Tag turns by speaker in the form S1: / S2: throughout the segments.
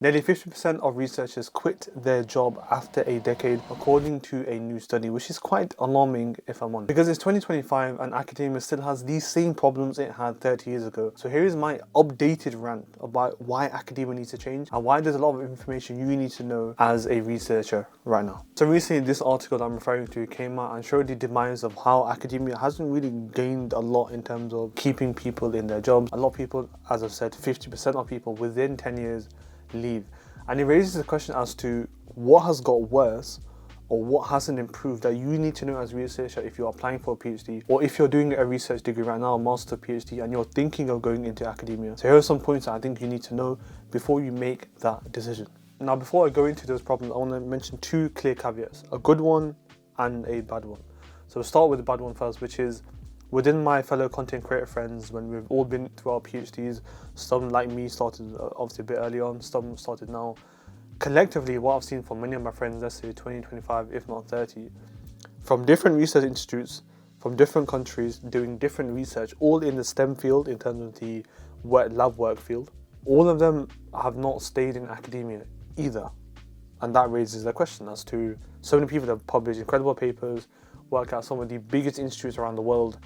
S1: Nearly 50% of researchers quit their job after a decade, according to a new study, which is quite alarming if I'm honest. Because it's 2025 and academia still has these same problems it had 30 years ago. So here is my updated rant about why academia needs to change and why there's a lot of information you need to know as a researcher right now. So recently this article that I'm referring to came out and showed the demise of how academia hasn't really gained a lot in terms of keeping people in their jobs. A lot of people, as I've said, 50% of people within 10 years leave. And it raises the question as to what has got worse or what hasn't improved that you need to know as a researcher if you're applying for a PhD, or if you're doing a research degree right now, a master PhD, and you're thinking of going into academia. So here are some points that I think you need to know before you make that decision. Now, before I go into those problems, I want to mention two clear caveats, a good one and a bad one. So we'll start with the bad one first, which is within my fellow content creator friends, when we've all been through our PhDs, some like me started obviously a bit early on, some started now. Collectively, what I've seen from many of my friends, let's say 20, 25, if not 30, from different research institutes, from different countries, doing different research, all in the STEM field in terms of the lab work field, all of them have not stayed in academia either. And that raises the question as to so many people that have published incredible papers, work at some of the biggest institutes around the world,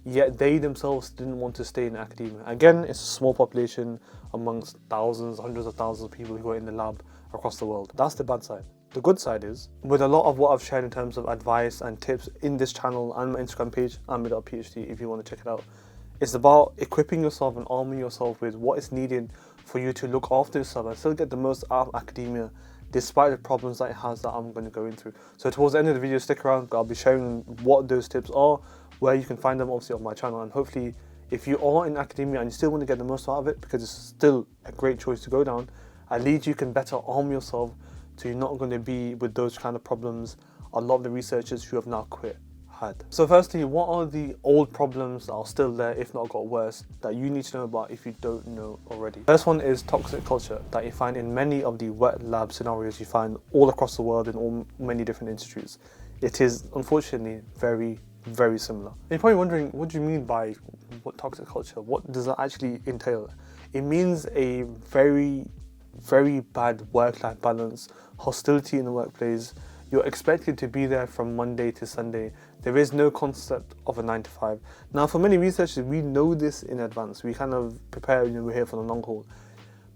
S1: yet they themselves didn't want to stay in academia. Again, it's a small population amongst thousands, hundreds of thousands of people who are in the lab across the world. That's the bad side. The good side is, with a lot of what I've shared in terms of advice and tips in this channel and my Instagram page, Aamir.PhD, if you want to check it out, it's about equipping yourself and arming yourself with what is needed for you to look after yourself and still get the most out of academia, despite the problems that it has that I'm going to go into. So towards the end of the video, stick around. I'll be sharing what those tips are, where you can find them obviously on my channel, and hopefully if you are in academia and you still want to get the most out of it, because it's still a great choice to go down, at least you can better arm yourself so you're not going to be with those kind of problems a lot of the researchers who have now quit had. So firstly, what are the old problems that are still there, if not got worse, that you need to know about if you don't know already? First one is toxic culture that you find in many of the wet lab scenarios you find all across the world in all many different institutes. It is unfortunately very similar. And you're probably wondering, what do you mean by what toxic culture? What does that actually entail? It means a very bad work-life balance, hostility in the workplace. You're expected to be there from Monday to Sunday. There is no concept of a 9 to 5. Now, for many researchers, we know this in advance. We kind of prepare, we're here for the long haul.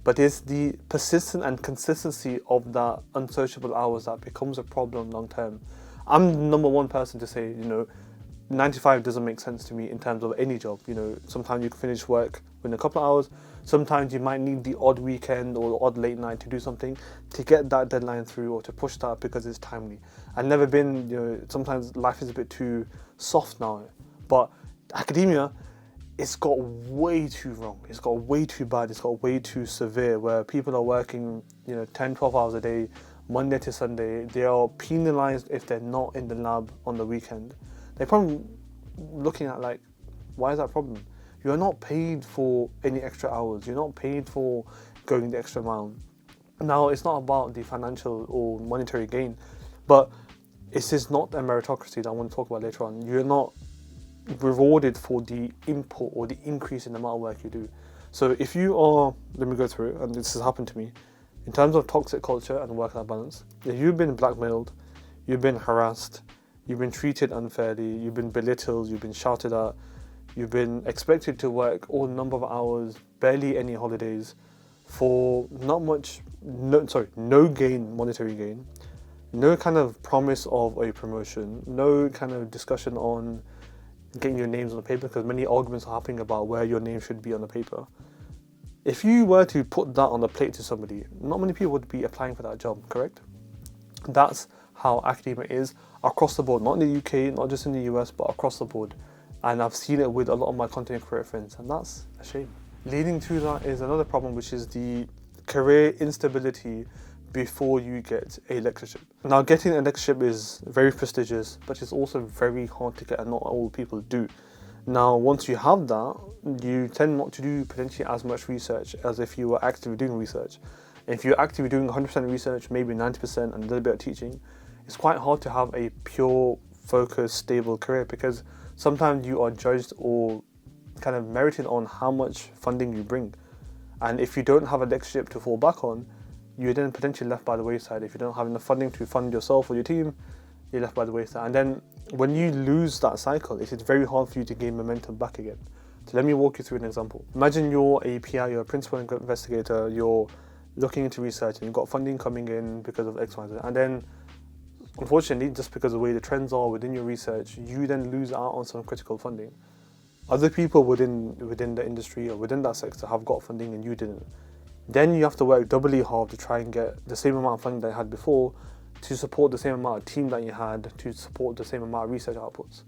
S1: But it's the persistence and consistency of that unsociable hours that becomes a problem long term. I'm the number one person to say, 9 to 5 doesn't make sense to me in terms of any job. Sometimes you can finish work within a couple of hours. Sometimes you might need the odd weekend or the odd late night to do something to get that deadline through or to push that because it's timely. I've never been, sometimes life is a bit too soft now. But academia, it's got way too wrong. It's got way too bad. It's got way too severe where people are working, 10, 12 hours a day, Monday to Sunday. They are penalized if they're not in the lab on the weekend. They're probably looking at like, why is that a problem? You're not paid for any extra hours. You're not paid for going the extra mile. Now, it's not about the financial or monetary gain, but it's just not a meritocracy that I want to talk about later on. You're not rewarded for the input or the increase in the amount of work you do. So if you are, let me go through it, and this has happened to me, in terms of toxic culture and work-life balance, if you've been blackmailed, you've been harassed, you've been treated unfairly, you've been belittled, you've been shouted at, you've been expected to work all number of hours, barely any holidays, for no gain, monetary gain, no kind of promise of a promotion, no kind of discussion on getting your names on the paper, because many arguments are happening about where your name should be on the paper. If you were to put that on the plate to somebody, not many people would be applying for that job, correct? That's how academia is across the board, not in the UK, not just in the US, but across the board. And I've seen it with a lot of my content creator friends, and that's a shame. Leading to that is another problem, which is the career instability before you get a lectureship. Now, getting a lectureship is very prestigious, but it's also very hard to get, and not all people do. Now, once you have that, you tend not to do potentially as much research as if you were actively doing research. If you're actively doing 100% research, maybe 90% and a little bit of teaching, it's quite hard to have a pure, focused, stable career, because sometimes you are judged or kind of merited on how much funding you bring. And if you don't have a lectureship to fall back on, you're then potentially left by the wayside. If you don't have enough funding to fund yourself or your team, you're left by the wayside. And then when you lose that cycle, it is very hard for you to gain momentum back again. So let me walk you through an example. Imagine you're a PI, you're a principal investigator, you're looking into research and you've got funding coming in because of X, Y, Z. And then unfortunately, just because of the way the trends are within your research, you then lose out on some critical funding. Other people within the industry or within that sector have got funding and you didn't. Then you have to work doubly hard to try and get the same amount of funding that you had before to support the same amount of team that you had to support the same amount of research outputs.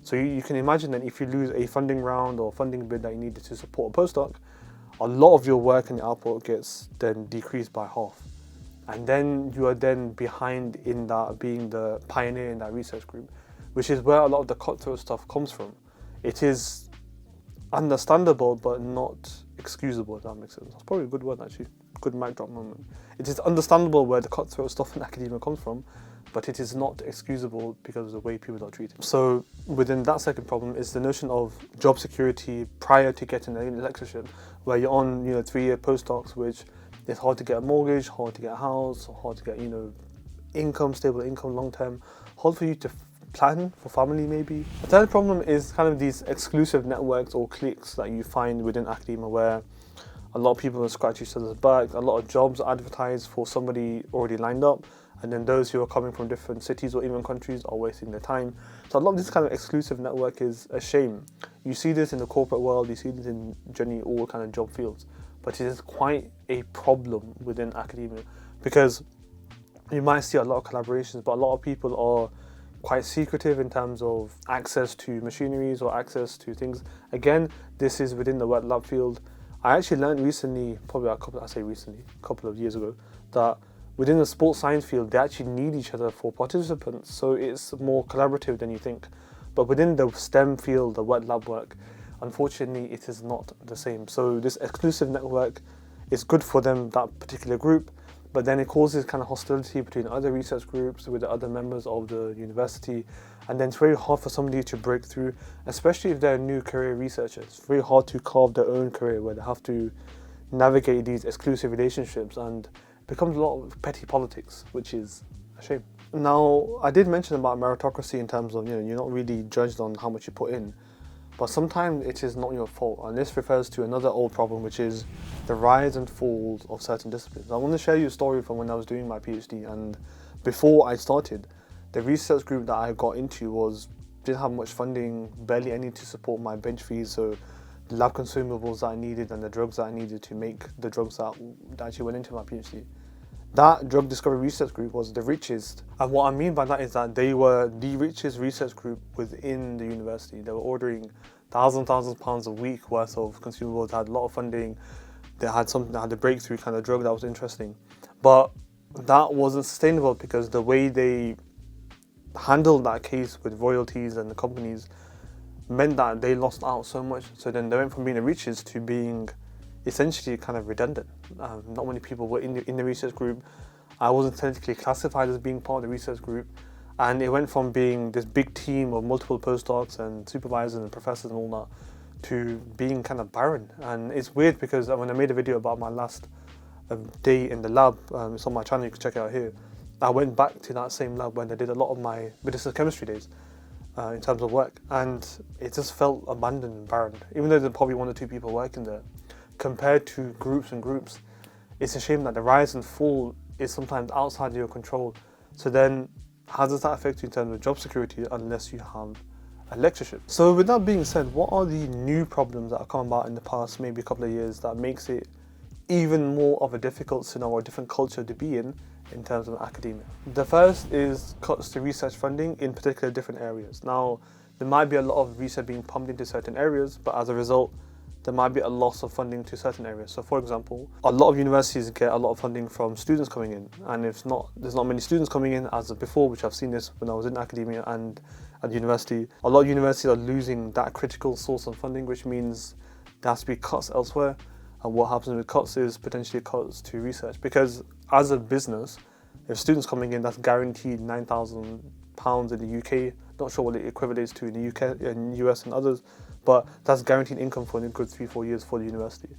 S1: So you can imagine that if you lose a funding round or funding bid that you needed to support a postdoc, a lot of your work and your output gets then decreased by half. And then you are then behind in that being the pioneer in that research group, which is where a lot of the cutthroat stuff comes from. It is understandable, but not excusable, if that makes sense. That's probably a good word, actually. Good mic drop moment. It is understandable where the cutthroat stuff in academia comes from, but it is not excusable because of the way people are treated. So within that second problem is the notion of job security prior to getting a lectureship, where you're on 3-year postdocs, which it's hard to get a mortgage, hard to get a house, hard to get income, stable income long term, hard for you to plan for family maybe. The third problem is kind of these exclusive networks or cliques that you find within academia, where a lot of people will scratch each other's back, a lot of jobs are advertised for somebody already lined up, and then those who are coming from different cities or even countries are wasting their time. So a lot of this kind of exclusive network is a shame. You see this in the corporate world, you see this in generally all kind of job fields, but it is quite a problem within academia because you might see a lot of collaborations, but a lot of people are quite secretive in terms of access to machineries or access to things. Again, this is within the wet lab field. I actually learned recently, probably a couple of years ago, that within the sports science field, they actually need each other for participants, so it's more collaborative than you think. But within the STEM field, the wet lab work, unfortunately, it is not the same. So this exclusive network is good for them, that particular group, but then it causes kind of hostility between other research groups with the other members of the university, and then it's very hard for somebody to break through, especially if they're new career researchers. It's very hard to carve their own career where they have to navigate these exclusive relationships, and it becomes a lot of petty politics, which is a shame. Now, I did mention about meritocracy in terms of, you're not really judged on how much you put in, but sometimes it is not your fault, and this refers to another old problem, which is the rise and falls of certain disciplines. I want to share you a story from when I was doing my PhD, and before I started, the research group that I got into didn't have much funding, barely any to support my bench fees, so the lab consumables that I needed and the drugs that I needed to make the drugs that actually went into my PhD. That drug discovery research group was the richest, and what I mean by that is that they were the richest research group within the university. They were ordering thousands of pounds a week worth of consumables, they had a lot of funding, they had a breakthrough kind of drug that was interesting. But that wasn't sustainable because the way they handled that case with royalties and the companies meant that they lost out so much. So then they went from being the richest to being essentially kind of redundant. Not many people were in the research group. I wasn't technically classified as being part of the research group, and it went from being this big team of multiple postdocs and supervisors and professors and all that to being kind of barren. And it's weird because when I made a video about my last day in the lab, it's on my channel, you can check it out here. I went back to that same lab when I did a lot of my medicinal chemistry days in terms of work, and it just felt abandoned and barren, even though there's probably 1 or 2 people working there. Compared to groups and groups, it's a shame that the rise and fall is sometimes outside your control. So then how does that affect you in terms of job security unless you have a lectureship? So with that being said, what are the new problems that have come about in the past maybe a couple of years that makes it even more of a difficult scenario or a different culture to be in terms of academia? The first is cuts to research funding in particular different areas. Now, there might be a lot of research being pumped into certain areas, but as a result, there might be a loss of funding to certain areas. So for example, a lot of universities get a lot of funding from students coming in, and there's not many students coming in as of before, which I've seen this when I was in academia and at university. A lot of universities are losing that critical source of funding, which means there has to be cuts elsewhere. And what happens with cuts is potentially cuts to research, because as a business, if students coming in, that's guaranteed £9,000 in the UK. Not sure what it equates to in the UK and US and others, but that's guaranteed income for a good 3-4 years for the university.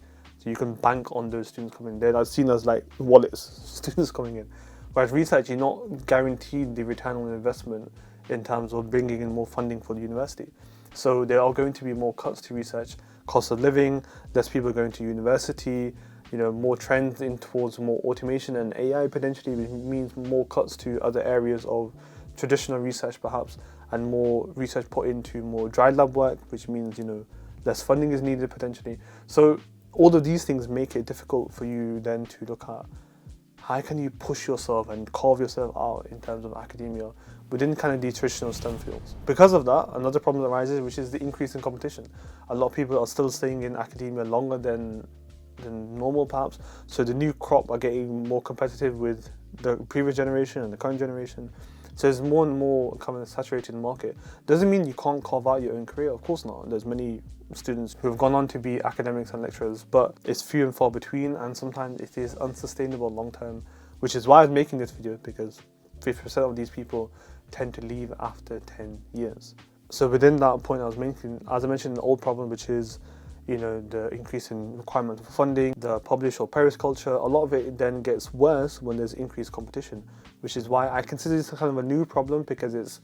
S1: So you can bank on those students coming in. They're seen as like wallets, students coming in. Whereas research, you're not guaranteed the return on investment in terms of bringing in more funding for the university. So there are going to be more cuts to research, cost of living, less people going to university, more trends in towards more automation and AI potentially, which means more cuts to other areas of traditional research perhaps, and more research put into more dry lab work, which means, less funding is needed potentially. So all of these things make it difficult for you then to look at how can you push yourself and carve yourself out in terms of academia within kind of the traditional STEM fields. Because of that, another problem that arises, which is the increase in competition. A lot of people are still staying in academia longer than normal perhaps, so the new crop are getting more competitive with the previous generation and the current generation. So there's more and more kind of saturated market. Doesn't mean you can't carve out your own career, of course not. There's many students who have gone on to be academics and lecturers, but it's few and far between, and sometimes it is unsustainable long term, which is why I'm making this video, because 50% of these people tend to leave after 10 years. So within that point I was making, as I mentioned, the old problem, which is the increase in requirement for funding, the publish or perish culture, a lot of it then gets worse when there's increased competition, which is why I consider this kind of a new problem, because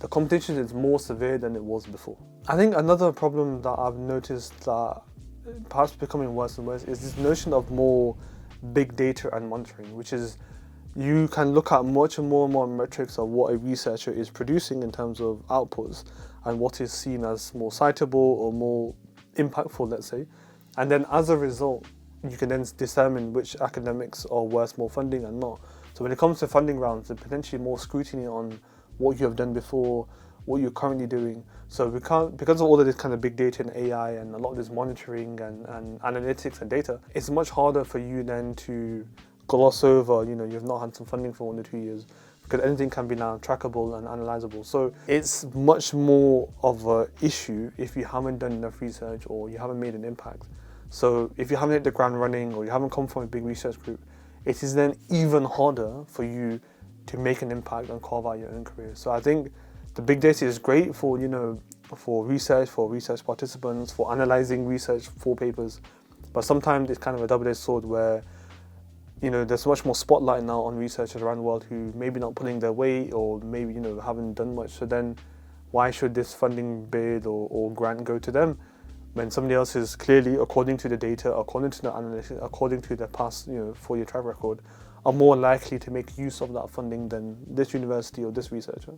S1: the competition is more severe than it was before. I think another problem that I've noticed that perhaps becoming worse and worse is this notion of more big data and monitoring, which is you can look at much and more metrics of what a researcher is producing in terms of outputs and what is seen as more citable or more impactful, let's say, and then as a result you can then determine which academics are worth more funding and not. So when it comes to funding rounds, there's potentially more scrutiny on what you have done before, what you're currently doing. So we can't, because of all of this kind of big data and AI and a lot of this monitoring and analytics and data, it's much harder for you then to gloss over, you've not had some funding for 1 or 2 years, because anything can be now trackable and analyzable. So it's much more of an issue if you haven't done enough research or you haven't made an impact. So if you haven't hit the ground running or you haven't come from a big research group, it is then even harder for you to make an impact and carve out your own career. So I think the big data is great for, for research participants, for analyzing research for papers, but sometimes it's kind of a double-edged sword where there's much more spotlight now on researchers around the world who maybe not pulling their weight or maybe, haven't done much. So then why should this funding bid or grant go to them when somebody else is clearly, according to the data, according to the analytics, according to their past, 4-year track record, are more likely to make use of that funding than this university or this researcher?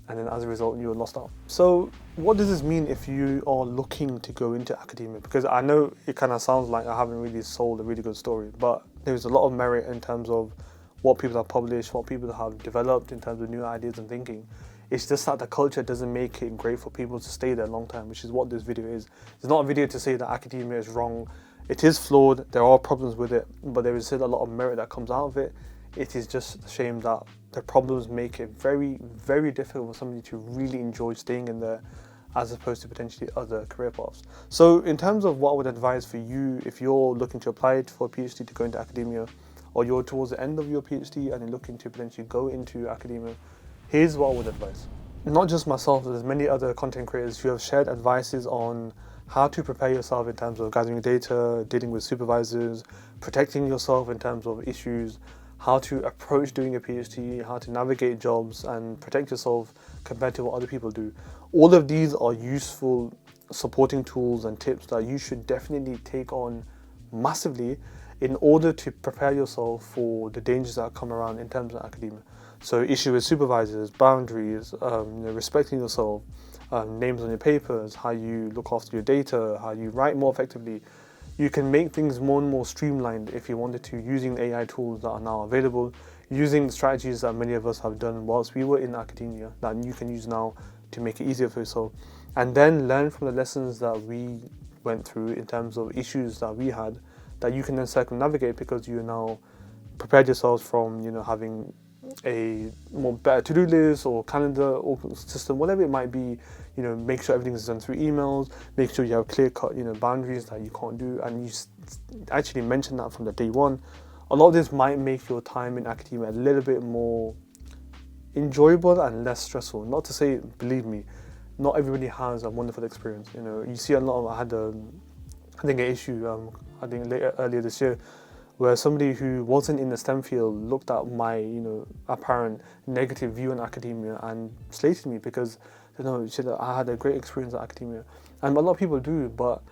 S1: And then as a result, you're lost out. So what does this mean if you are looking to go into academia? Because I know it kind of sounds like I haven't really sold a really good story, but there's a lot of merit in terms of what people have published, what people have developed in terms of new ideas and thinking. It's just that the culture doesn't make it great for people to stay there long term, which is what this video is. It's not a video to say that academia is wrong. It is flawed, there are problems with it, but there is still a lot of merit that comes out of it. It is just a shame that the problems make it very, very difficult for somebody to really enjoy staying in there, as opposed to potentially other career paths. So in terms of what I would advise for you, if you're looking to apply for a PhD to go into academia, or you're towards the end of your PhD and you're looking to potentially go into academia, here's what I would advise. Not just myself, there's many other content creators who have shared advices on how to prepare yourself in terms of gathering data, dealing with supervisors, protecting yourself in terms of issues, how to approach doing a PhD, how to navigate jobs and protect yourself compared to what other people do. All of these are useful supporting tools and tips that you should definitely take on massively in order to prepare yourself for the dangers that come around in terms of academia. So issues with supervisors, boundaries, respecting yourself, names on your papers, how you look after your data, how you write more effectively. You can make things more and more streamlined if you wanted to, using the AI tools that are now available, using the strategies that many of us have done whilst we were in academia that you can use now to make it easier for yourself, and then learn from the lessons that we went through in terms of issues that we had, that you can then circumnavigate because you now prepared yourselves from having a more better to-do list or calendar or system, whatever it might be. Make sure everything is done through emails, make sure you have clear-cut boundaries that you can't do, and you actually mention that from the day one. A lot of this might make your time in academia a little bit more enjoyable and less stressful. Not to say, believe me, not everybody has a wonderful experience. You see a lot of, I had I think, an issue, I think earlier this year, where somebody who wasn't in the STEM field looked at my, apparent negative view on academia and slated me because, I had a great experience at academia. And a lot of people do, but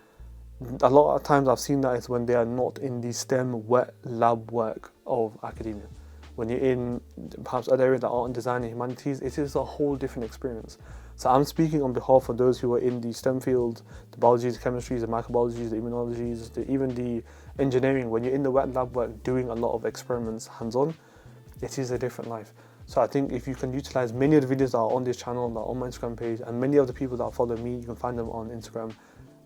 S1: a lot of times I've seen that is when they are not in the STEM wet lab work of academia. When you're in perhaps other areas like art and design and humanities, it is a whole different experience. So I'm speaking on behalf of those who are in the STEM fields, the biologies, the chemistries, the microbiologies, the immunologies, even the engineering. When you're in the wet lab work doing a lot of experiments hands-on, it is a different life. So I think if you can utilize many of the videos that are on this channel, that are on my Instagram page, and many of the people that follow me, you can find them on Instagram.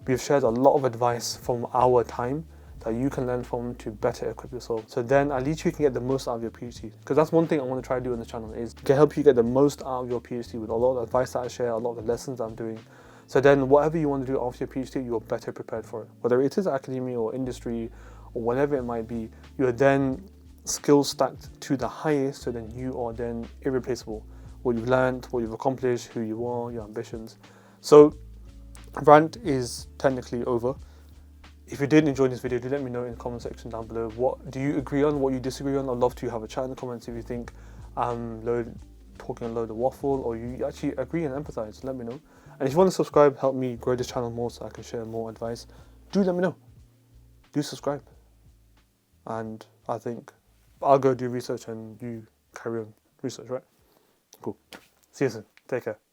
S1: We've shared a lot of advice from our time that you can learn from to better equip yourself. So then at least you can get the most out of your PhD. Because that's one thing I want to try to do on this channel, is to help you get the most out of your PhD with a lot of advice that I share, a lot of the lessons that I'm doing. So then whatever you want to do after your PhD, you're better prepared for it. Whether it is academia or industry or whatever it might be, you're then skill stacked to the highest, so then you are then irreplaceable. What you've learned, what you've accomplished, who you are, your ambitions. So RANT is technically over. If you did enjoy this video, do let me know in the comment section down below. What do you agree on, what you disagree on? I'd love to have a chat in the comments if you think I'm talking a load of waffle, or you actually agree and empathize. Let me know. And if you want to subscribe, help me grow this channel more so I can share more advice, do let me know. Do subscribe. And I think I'll go do research and you carry on research, right? Cool. See you soon. Take care.